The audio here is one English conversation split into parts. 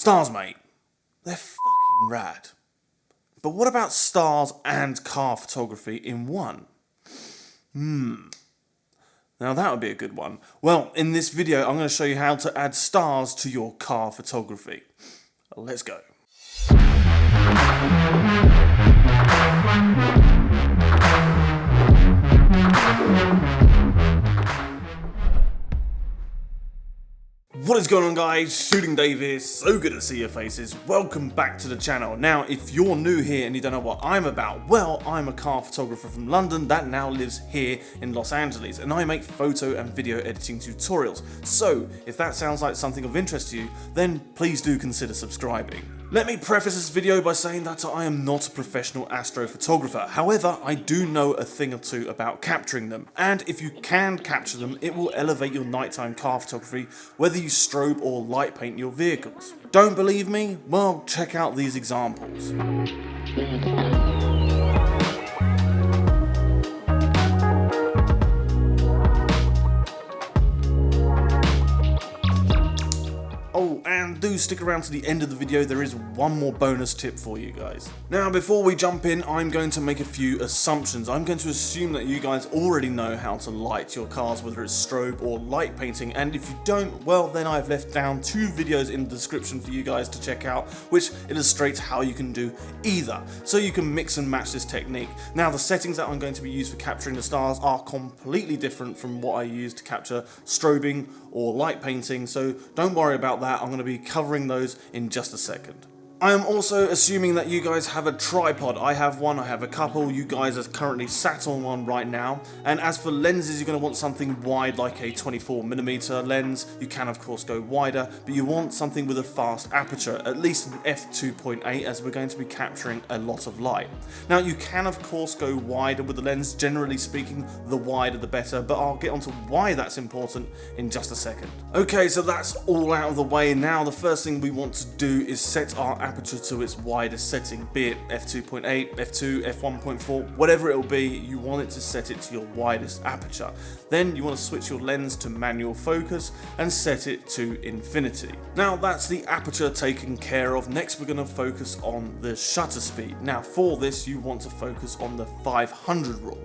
Stars, mate. They're fucking rad. But what about stars and car photography in one? Now that would be a good one. Well, in this video, I'm going to show you how to add stars to your car photography. Let's go. What is going on, guys? Shooting Dave here, so good to see your faces. Welcome back to the channel. Now, if you're new here and you don't know what I'm about, well, I'm a car photographer from London that now lives here in Los Angeles, and I make photo and video editing tutorials. So, if that sounds like something of interest to you, then please do consider subscribing. Let me preface this video by saying that I am not a professional astrophotographer. However, I do know a thing or two about capturing them. And if you can capture them, it will elevate your nighttime car photography, whether you strobe or light paint your vehicles. Don't believe me? Well, check out these examples. Oh, and do stick around to the end of the video, there is one more bonus tip for you guys. Now, before we jump in, I'm going to make a few assumptions. I'm going to assume that you guys already know how to light your cars, whether it's strobe or light painting, and if you don't, well, then I've left down 2 videos in the description for you guys to check out, which illustrates how you can do either, so you can mix and match this technique. Now, the settings that I'm going to be used for capturing the stars are completely different from what I use to capture strobing or light painting, so don't worry about that. I'm going to be covering those in just a second. I am also assuming that you guys have a tripod. I have one, I have a couple, you guys are currently sat on one right now. And as for lenses, you're going to want something wide like a 24mm lens. You can of course go wider, but you want something with a fast aperture, at least an f2.8, as we're going to be capturing a lot of light. Now you can of course go wider with the lens, generally speaking the wider the better, but I'll get onto why that's important in just a second. Okay, so that's all out of the way. Now the first thing we want to do is set our aperture to its widest setting, be it f2.8, f2, f1.4, whatever it will be. You want it to set it to your widest aperture. Then you want to switch your lens to manual focus and set it to infinity. Now that's the aperture taken care of. Next we're going to focus on the shutter speed. Now for this you want to focus on the 500 rule.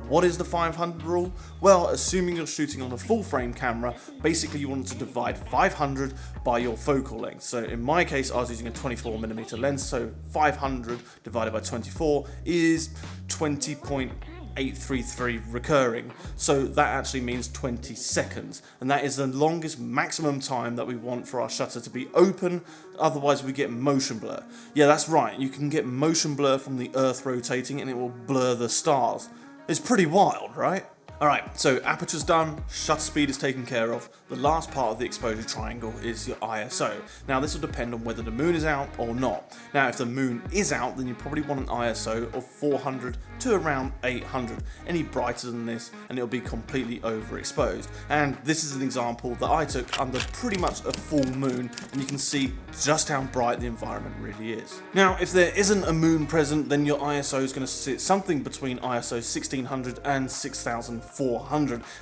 What is the 500 rule? Well, assuming you're shooting on a full frame camera, basically you want to divide 500 by your focal length. So in my case, I was using a 24mm lens, so 500 divided by 24 is 20.833 recurring. So that actually means 20 seconds. And that is the longest maximum time that we want for our shutter to be open, otherwise we get motion blur. Yeah, that's right, you can get motion blur from the Earth rotating and it will blur the stars. It's pretty wild, right? Alright, so aperture's done, shutter speed is taken care of. The last part of the exposure triangle is your ISO. Now this will depend on whether the moon is out or not. Now if the moon is out, then you probably want an ISO of 400 to around 800. Any brighter than this and it'll be completely overexposed. And this is an example that I took under pretty much a full moon, and you can see just how bright the environment really is. Now if there isn't a moon present, then your ISO is going to sit something between ISO 1600 and 6400.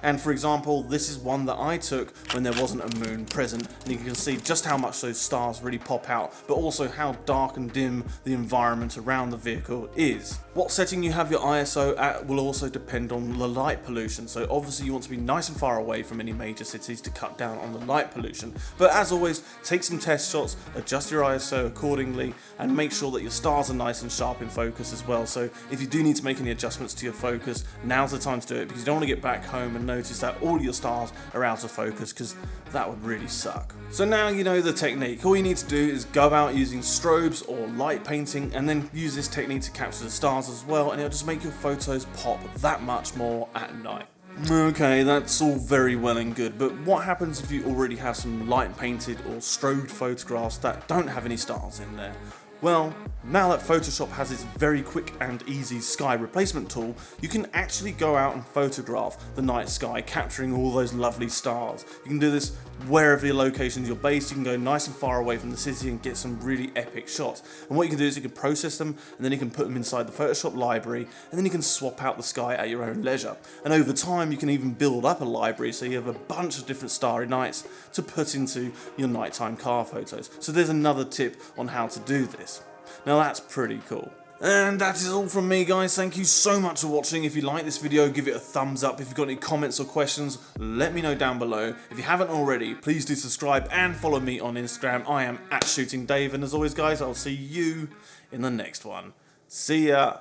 And for example, this is one that I took when there wasn't a moon present, and you can see just how much those stars really pop out, but also how dark and dim the environment around the vehicle is. What setting you have your ISO at will also depend on the light pollution, so obviously you want to be nice and far away from any major cities to cut down on the light pollution. But as always, take some test shots, adjust your ISO accordingly, and make sure that your stars are nice and sharp in focus as well. So if you do need to make any adjustments to your focus, now's the time to do it, because you don't want to get back home and notice that all your stars are out of focus, because that would really suck. So now you know the technique. All you need to do is go out using strobes or light painting, and then use this technique to capture the stars as well, and it'll just make your photos pop that much more at night. Okay, that's all very well and good, but what happens if you already have some light painted or strobed photographs that don't have any stars in there? Well, now that Photoshop has its very quick and easy sky replacement tool, you can actually go out and photograph the night sky, capturing all those lovely stars. You can do this wherever your locations you're based. You can go nice and far away from the city and get some really epic shots. And what you can do is you can process them, and then you can put them inside the Photoshop library, and then you can swap out the sky at your own leisure. And over time you can even build up a library so you have a bunch of different starry nights to put into your nighttime car photos. So there's another tip on how to do this. Now that's pretty cool. And that is all from me, guys. Thank you so much for watching. If you like this video, give it a thumbs up. If you've got any comments or questions, let me know down below. If you haven't already, please do subscribe and follow me on Instagram. I am @ShootingDave, and as always, guys, I'll see you in the next one. See ya.